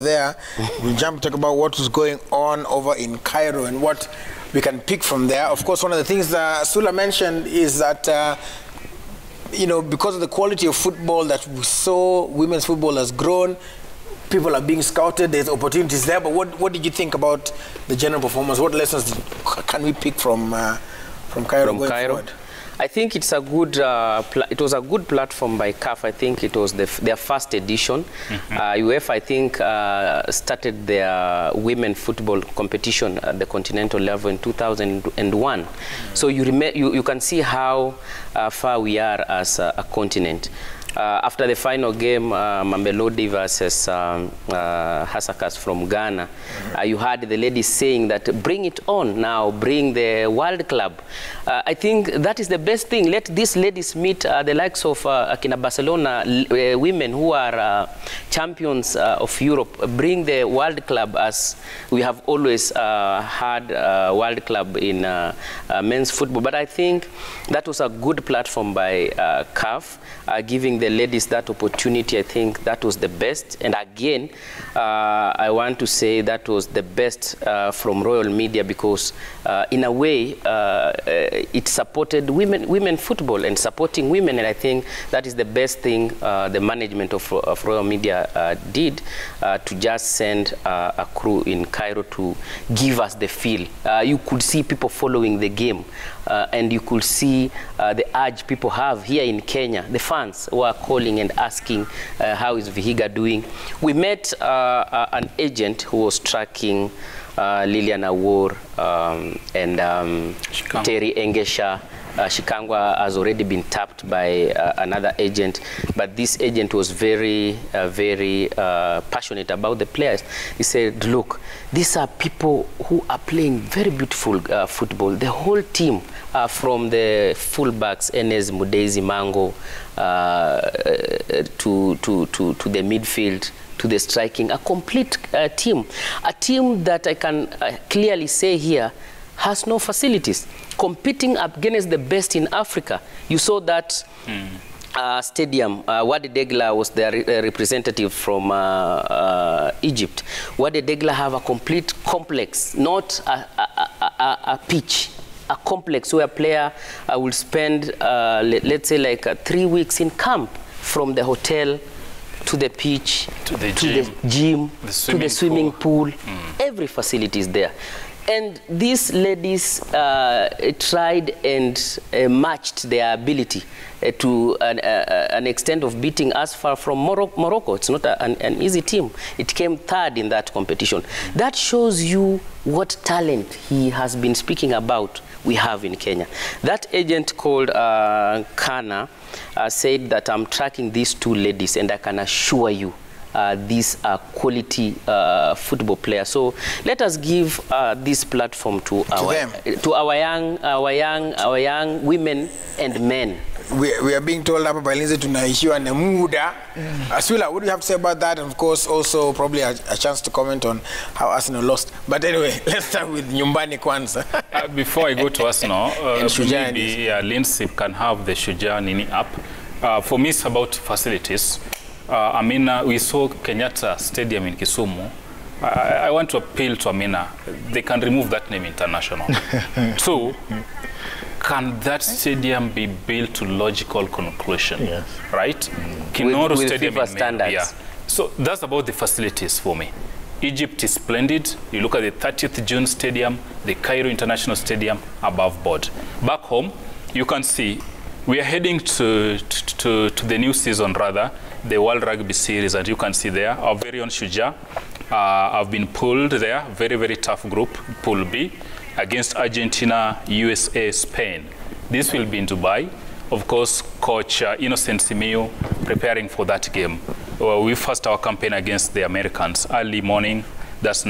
there. We'll jump to talk about what is going on over in Cairo and what we can pick from there. Of course, one of the things that Sula mentioned is that you know, because of the quality of football that we saw, women's football has grown. People are being scouted. There's opportunities there. But what did you think about the general performance? What lessons can we pick from Cairo going forward? I think it's a good. It was a good platform by CAF. I think it was their first edition. UEFA, I think, started their women football competition at the continental level in 2001. So you can see how far we are as a continent. After the final game, Mamelodi versus Hasakas from Ghana, you heard the ladies saying that bring it on now, bring the World Club. I think that is the best thing. Let these ladies meet the likes of Akina Barcelona women who are champions of Europe. Bring the World Club, as we have always had World Club in men's football. But I think that was a good platform by CAF, giving the ladies that opportunity. I think that was the best. And again, I want to say that was the best from Royal Media, because in a way it supported women football and supporting women. And I think that is the best thing the management of Royal Media did, to just send a crew in Cairo to give us the feel. You could see people following the game, and you could see the urge people have here in Kenya, the fans who are calling and asking how is Vihiga doing. We met an agent who was tracking Lilian Awor and Terry Engesha. Shikangwa has already been tapped by another agent, but this agent was very passionate about the players. He said, look, these are people who are playing very beautiful football. The whole team, from the fullbacks, Enes, Mudezi, Mango, to the midfield, to the striking, a complete team. A team that I can clearly say here has no facilities. Competing against the best in Africa. You saw that stadium. Wadi Degla was their representative from Egypt. Wadi Degla have a complete complex, not a pitch. A complex where a player will spend, let's say, like 3 weeks in camp, from the hotel to the pitch, to the gym, to the swimming pool. Every facility is there. And these ladies tried and matched their ability to an extent of beating us far from Morocco. It's not an easy team. It came third in that competition. That shows you what talent he has been speaking about we have in Kenya. That agent called Kana said that I'm tracking these two ladies, and I can assure you these are quality football players. So let us give this platform to our young women and men. We are being told hapa by Lindsay tunaishiwa na muda. Aswila, what do you have to say about that? And of course, also probably a chance to comment on how Arsenal lost. But anyway, let's start with Nyumbani Kwanza. Before I go to Arsenal, maybe Lindsay can have the Shujaa Nini up. For me, it's about facilities. Amina, we saw Kenyatta Stadium in Kisumu. I want to appeal to Amina. They can remove that name international. Two, can that stadium be built to logical conclusion? Yes. Right? Kinoro Stadium FIFA standards. Yeah. So that's about the facilities for me. Egypt is splendid. You look at the 30th June Stadium, the Cairo International Stadium, above board. Back home, you can see we are heading to the new season, rather, the World Rugby Series, and you can see there, our very own Shujaa have been pulled there, very tough group, Pool B, against Argentina, USA, Spain. This will be in Dubai. Of course, Coach Innocent Simeo preparing for that game. We first our campaign against the Americans, early morning, that's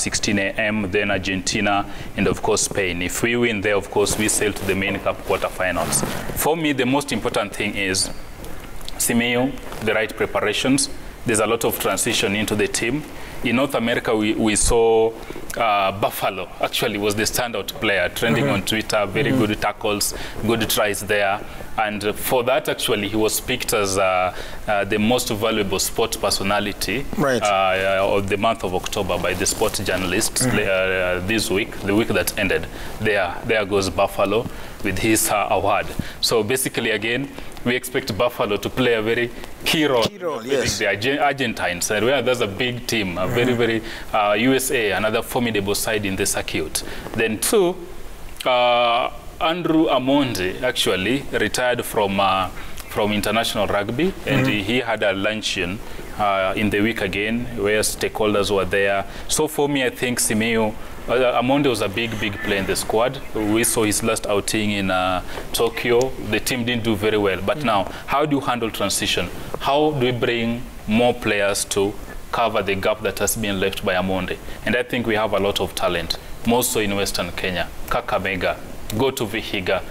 16 a.m., then Argentina, and of course Spain. If we win there, of course, we sail to the main cup quarterfinals. For me, the most important thing is Simeo, the right preparations. There's a lot of transition into the team. In North America, we saw Buffalo actually was the standout player, trending on Twitter, very good tackles, good tries there. And for that, actually, he was picked as the most valuable sports personality of the month of October by the sports journalists this week, the week that ended. There goes Buffalo with his award. So basically, again, we expect Buffalo to play a very key role with the Argentines, where there's a big team, a very USA, another formidable side in the circuit. Then two, Andrew Amonde actually retired from international rugby, and he had a luncheon in the week again, where stakeholders were there. So for me, I think Simeo, Amonde was a big player in the squad. We saw his last outing in Tokyo. The team didn't do very well. But now, how do you handle transition? How do we bring more players to cover the gap that has been left by Amonde? And I think we have a lot of talent, more so in Western Kenya. Kakamega, go to Vihiga,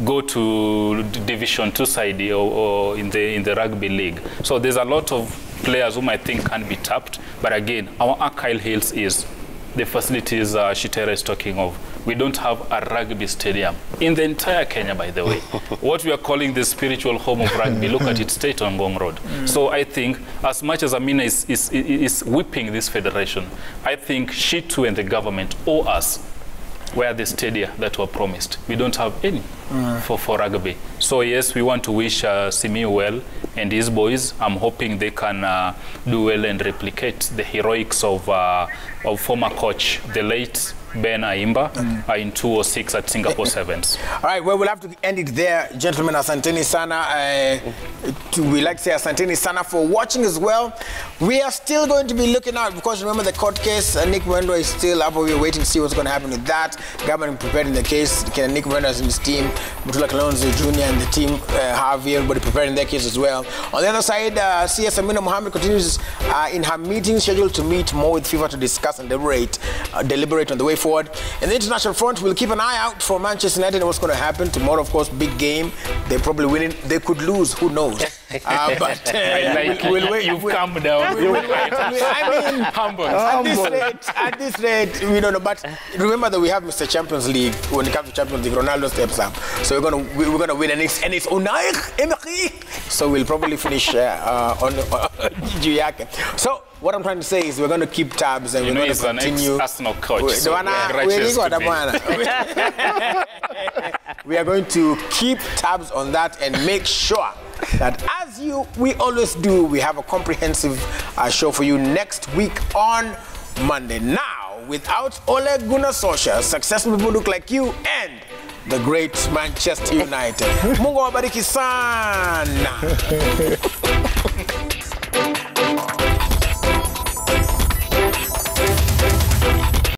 go to Division 2 side or in the rugby league. So there's a lot of players whom I think can be tapped. But again, our Achille Hills is the facilities Shitera is talking of. We don't have a rugby stadium in the entire Kenya, by the way. What we are calling the spiritual home of rugby, look at its state on Ngong Road. So I think as much as Amina is whipping this federation, I think she too and the government owe us where the stadia that were promised. We don't have any for rugby. So yes, we want to wish Simiyu well and his boys. I'm hoping they can do well and replicate the heroics of former coach, the late Ben Aimba, in 2006 at Singapore Sevens. All right, well, we'll have to end it there, gentlemen. Asanteni sana. We like to say asanteni sana for watching as well. We are still going to be looking out, because remember the court case. Nick Mwendwa is still up. We're waiting to see what's going to happen with that. Government preparing the case. Nick Mwendwa and his team, Mutula Kalonzo Jr. and the team, Harvey, everybody preparing their case as well. On the other side, CS Amina Mohammed continues in her meeting, scheduled to meet more with FIFA to discuss and deliberate on the way forward. In the international front, we'll keep an eye out for Manchester United and what's going to happen tomorrow. Of course, big game. They probably win it. They could lose. Who knows? But we'll wait. You've come down. I mean, Humble. At this rate, we don't know. But remember that we have Mr. Champions League. When it comes to Champions League, Ronaldo steps up. So we're gonna win, and it's Unai Emery. So we'll probably finish on Juyake. So what I'm trying to say is we're going to keep tabs, and we're going to continue. Arsenal coach. So we are going to keep tabs on that and make sure that, as we always do, we have a comprehensive show for you next week on Monday. Now, without Ole Gunnar Solskjaer, successful people look like you and the great Manchester United. Mungu wabariki sana.